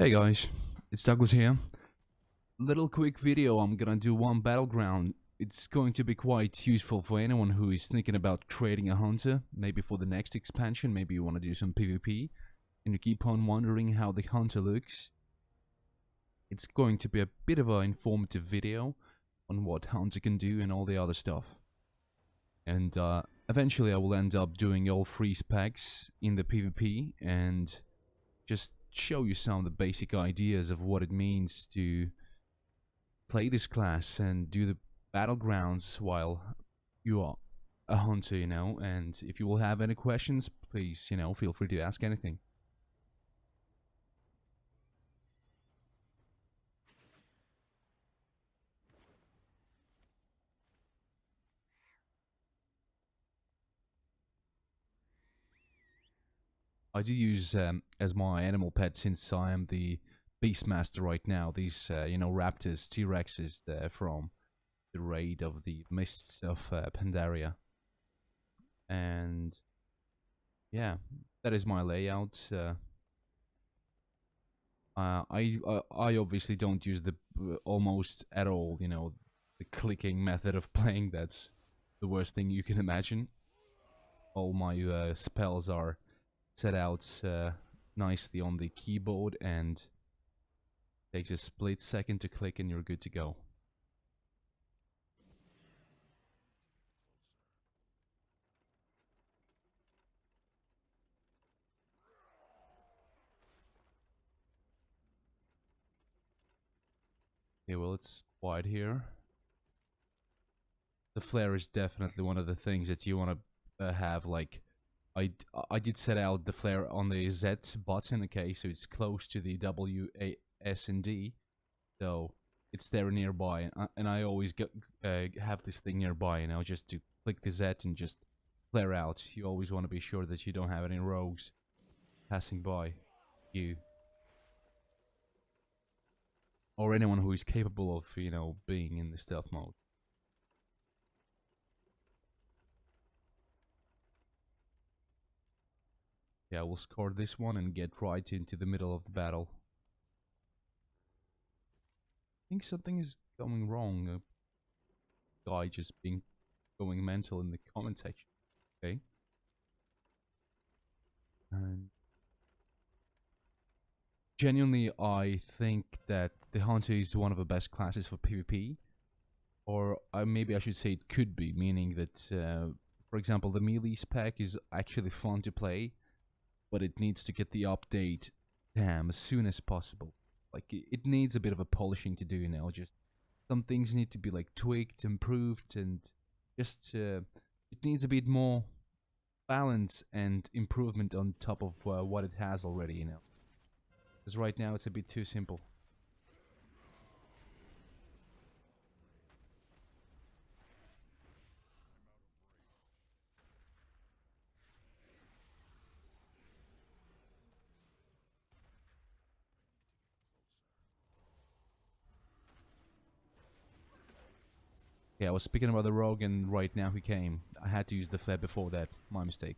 Hey guys, it's Douglas here. Little quick video, I'm gonna do one battleground. It's going to be quite useful for anyone who is thinking about creating a hunter, maybe for the next expansion, maybe you want to do some PvP, and you keep on wondering how the hunter looks. It's going to be a bit of an informative video on what hunter can do and all the other stuff. And eventually I will end up doing all 3 specs in the PvP and just show you some of the basic ideas of what it means to play this class and do the battlegrounds while you are a hunter, you know. And if you will have any questions, please, feel free to ask anything. I do use as my animal pet, since I am the Beastmaster right now, these, raptors, T-Rexes from the raid of the Mists of Pandaria. And yeah, that is my layout. I obviously don't use the almost at all, the clicking method of playing. That's the worst thing you can imagine. All my spells are set out nicely on the keyboard, and takes a split second to click and you're good to go. Okay, well, it's quiet here. The flare is definitely one of the things that you want to have. Like, I did set out the flare on the Z button, okay, so it's close to the W, A, S, and D, so it's there nearby, and I always have this thing nearby, just to click the Z and just flare out. You always want to be sure that you don't have any rogues passing by you, or anyone who is capable of, being in the stealth mode. Yeah, we'll score this one and get right into the middle of the battle. I think something is going wrong. A guy just going mental in the comment section. Okay. And genuinely, I think that the hunter is one of the best classes for PvP. Or maybe I should say it could be, meaning that, for example, the melee spec is actually fun to play, but it needs to get the update, as soon as possible. Like, it needs a bit of a polishing to do now. Just some things need to be like tweaked, improved, and just it needs a bit more balance and improvement on top of what it has already, because right now it's a bit too simple. Yeah, I was speaking about the rogue, and right now he came. I had to use the flare before that. My mistake.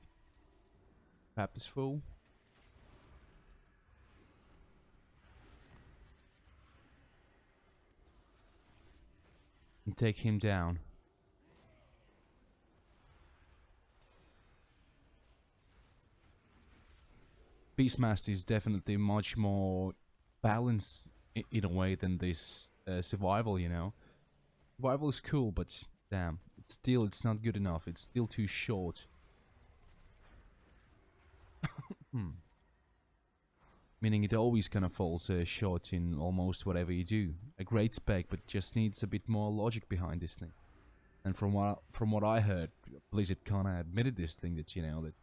Trap this fool. And take him down. Beastmaster is definitely much more balanced in a way than this survival, Survival is cool, but damn, it's not good enough. It's still too short. Meaning it always kind of falls short in almost whatever you do. A great spec, but just needs a bit more logic behind this thing. And from what I heard, Blizzard kind of admitted this thing, that that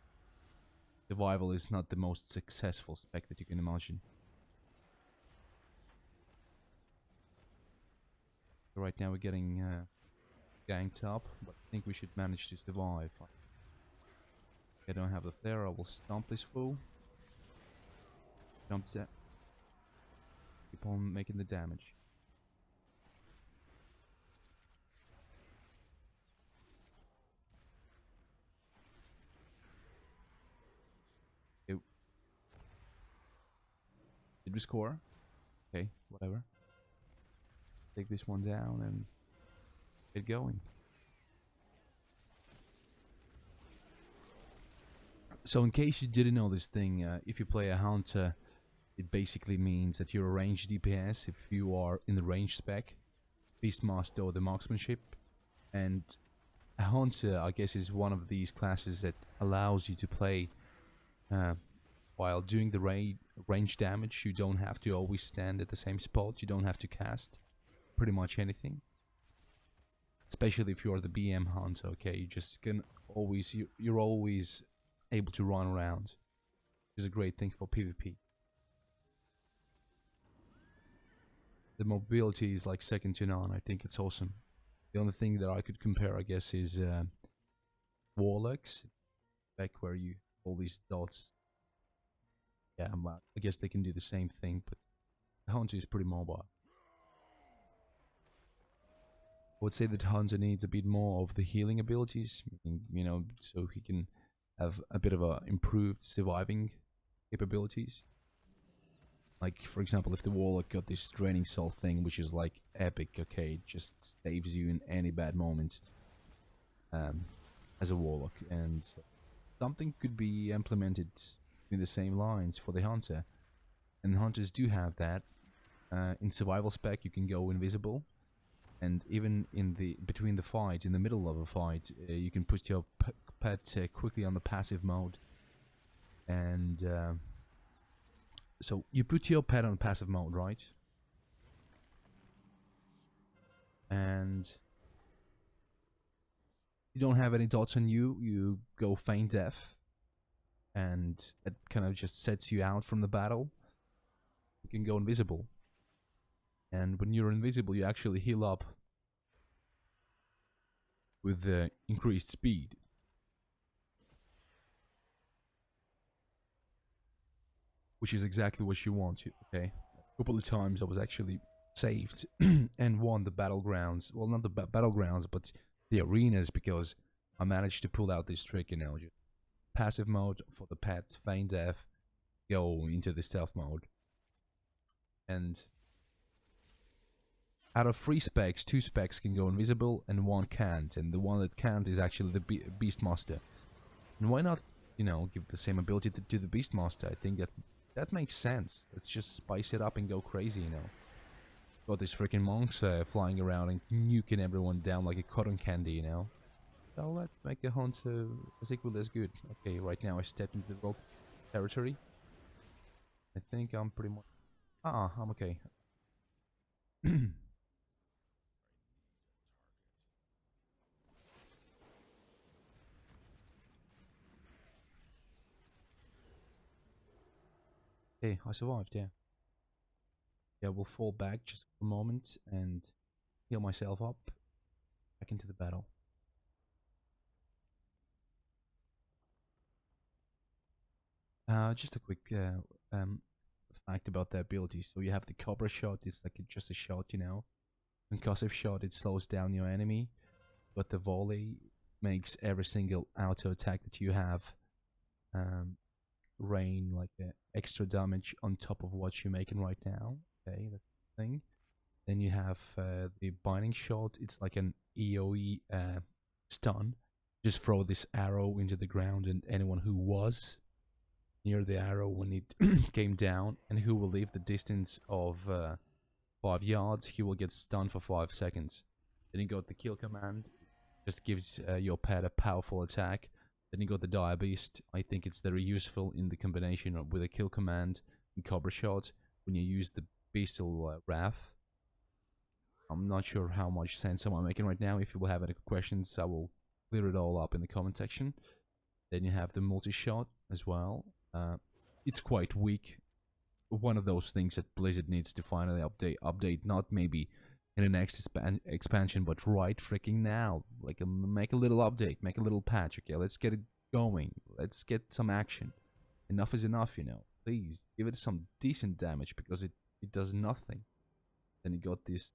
survival is not the most successful spec that you can imagine. So right now we're getting ganked up, but I think we should manage to survive. I don't have the flare. I will stomp this fool. Jump that. Keep on making the damage. Did we score? Okay, whatever. Take this one down and get going. So in case you didn't know this thing, if you play a hunter, it basically means that you're a ranged DPS if you are in the range spec, Beastmaster or the marksmanship. And a hunter, I guess, is one of these classes that allows you to play while doing the range damage. You don't have to always stand at the same spot. You don't have to cast pretty much anything. Especially if you are the BM hunter, okay? You just can always, you're always able to run around. Which is a great thing for PvP. The mobility is like second to none. I think it's awesome. The only thing that I could compare, I guess, is Warlocks. Back where you all these dots. Yeah, I guess they can do the same thing, but the Hunter is pretty mobile. I would say that Hunter needs a bit more of the healing abilities, you know, so he can have a bit of a improved surviving capabilities. Like, for example, if the Warlock got this Draining Soul thing, which is like epic, okay, it just saves you in any bad moment as a Warlock, and something could be implemented in the same lines for the Hunter. And Hunters do have that. In survival spec, you can go invisible, and even in the between the fight, in the middle of a fight, you can put your pet quickly on the passive mode. And so you put your pet on passive mode, right? And you don't have any dots on you. You go feign death, and it kind of just sets you out from the battle. You can go invisible. And when you're invisible, you actually heal up with increased speed. Which is exactly what you want, okay? A couple of times I was actually saved and won the battlegrounds. Well, not the battlegrounds, but the arenas, because I managed to pull out this trick, you know, just passive mode for the pet, feign death, go into the stealth mode. And out of 3 specs, 2 specs can go invisible and 1 can't. And the one that can't is actually the Beastmaster. And why not, you know, give the same ability to the Beastmaster? I think that makes sense. Let's just spice it up and go crazy, you know. Got these freaking monks flying around and nuking everyone down like a cotton candy, you know. So let's make a hunter as equal as good. Okay, right now I stepped into the rogue territory. I think I'm pretty much... I'm okay. Hey, I survived, yeah. Yeah, we'll fall back just for a moment and heal myself up. Back into the battle. Just a quick fact about the ability. So you have the Cobra shot, it's like just a shot, you know. Concussive shot, it slows down your enemy. But the volley makes every single auto attack that you have rain like extra damage on top of what you're making right now. Okay, that's the thing. Then you have the binding shot. It's like an EOE stun. Just throw this arrow into the ground, and anyone who was near the arrow when it came down and who will leave the distance of 5 yards, he will get stunned for 5 seconds. Then you got the kill command. Just gives your pet a powerful attack. Then you got the Dire Beast. I think it's very useful in the combination with a kill command and Cobra shot when you use the Bestial Wrath. I'm not sure how much sense am I making right now. If you will have any questions, I will clear it all up in the comment section. Then you have the multi-shot as well. It's quite weak. One of those things that Blizzard needs to finally update, not maybe in the next expansion, but right freaking now. Like, make a little update, make a little patch. Okay, let's get it going. Let's get some action. Enough is enough, you know. Please give it some decent damage, because it does nothing. Then you got this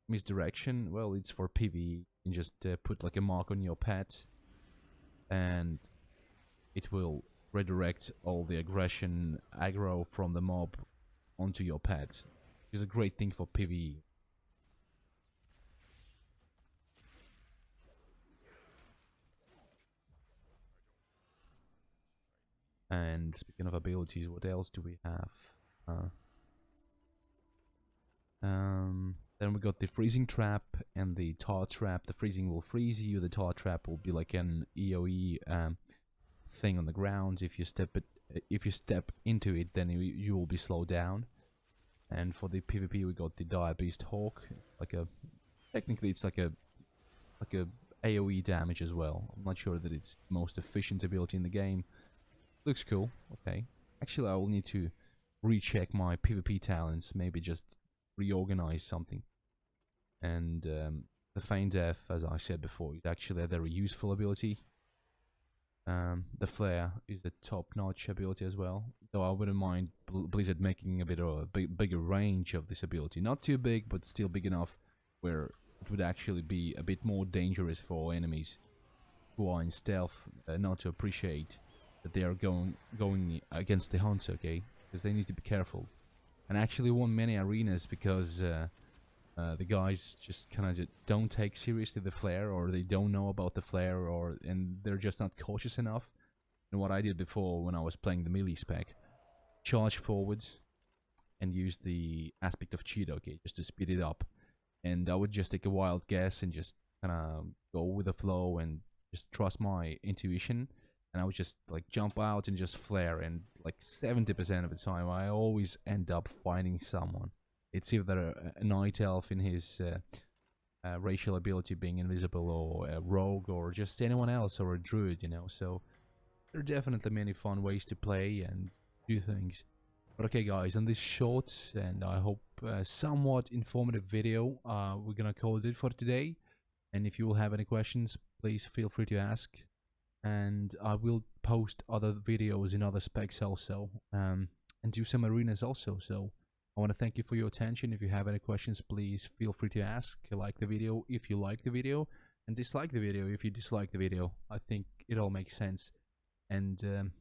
misdirection. Well, it's for PvE. You can just put like a mark on your pet, and it will redirect all the aggro from the mob onto your pet. Which is a great thing for PvE. And speaking of abilities, what else do we have? Then we got the freezing trap and the tar trap. The freezing will freeze you. The tar trap will be like an EOE thing on the ground. If you step into it, then you will be slowed down. And for the PvP, we got the Dire Beast Hawk. Technically, it's like a AOE damage as well. I'm not sure that it's the most efficient ability in the game. Looks cool. Okay. Actually, I will need to recheck my PvP talents. Maybe just reorganize something. And the Feign Death, as I said before, is actually a very useful ability. The Flare is a top-notch ability as well. Though I wouldn't mind Blizzard making a bit of a bigger range of this ability. Not too big, but still big enough where it would actually be a bit more dangerous for enemies who are in stealth, not to appreciate that they are going against the hunts, okay? Because they need to be careful. And I actually won many arenas because the guys just kind of don't take seriously the flare, or they don't know about the flare, and they're just not cautious enough. And what I did before when I was playing the melee spec, charge forwards and use the aspect of cheat, okay, just to speed it up. And I would just take a wild guess and just kind of go with the flow and just trust my intuition. And I would just like jump out and just flare, and like 70% of the time I always end up finding someone. It's either a night elf in his racial ability being invisible, or a rogue, or just anyone else, or a druid, you know. So there are definitely many fun ways to play and do things. But okay guys, on this short and I hope somewhat informative video, we're gonna call it for today. And if you will have any questions, please feel free to ask. And I will post other videos in other specs also, and do some arenas also. So I want to thank you for your attention. If you have any questions, please feel free to ask. Like the video if you like the video, and dislike the video if you dislike the video. I think it all makes sense. And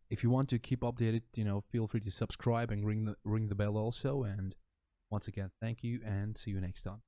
if you want to keep updated, you know, feel free to subscribe and ring the bell also. And once again, thank you, and see you next time.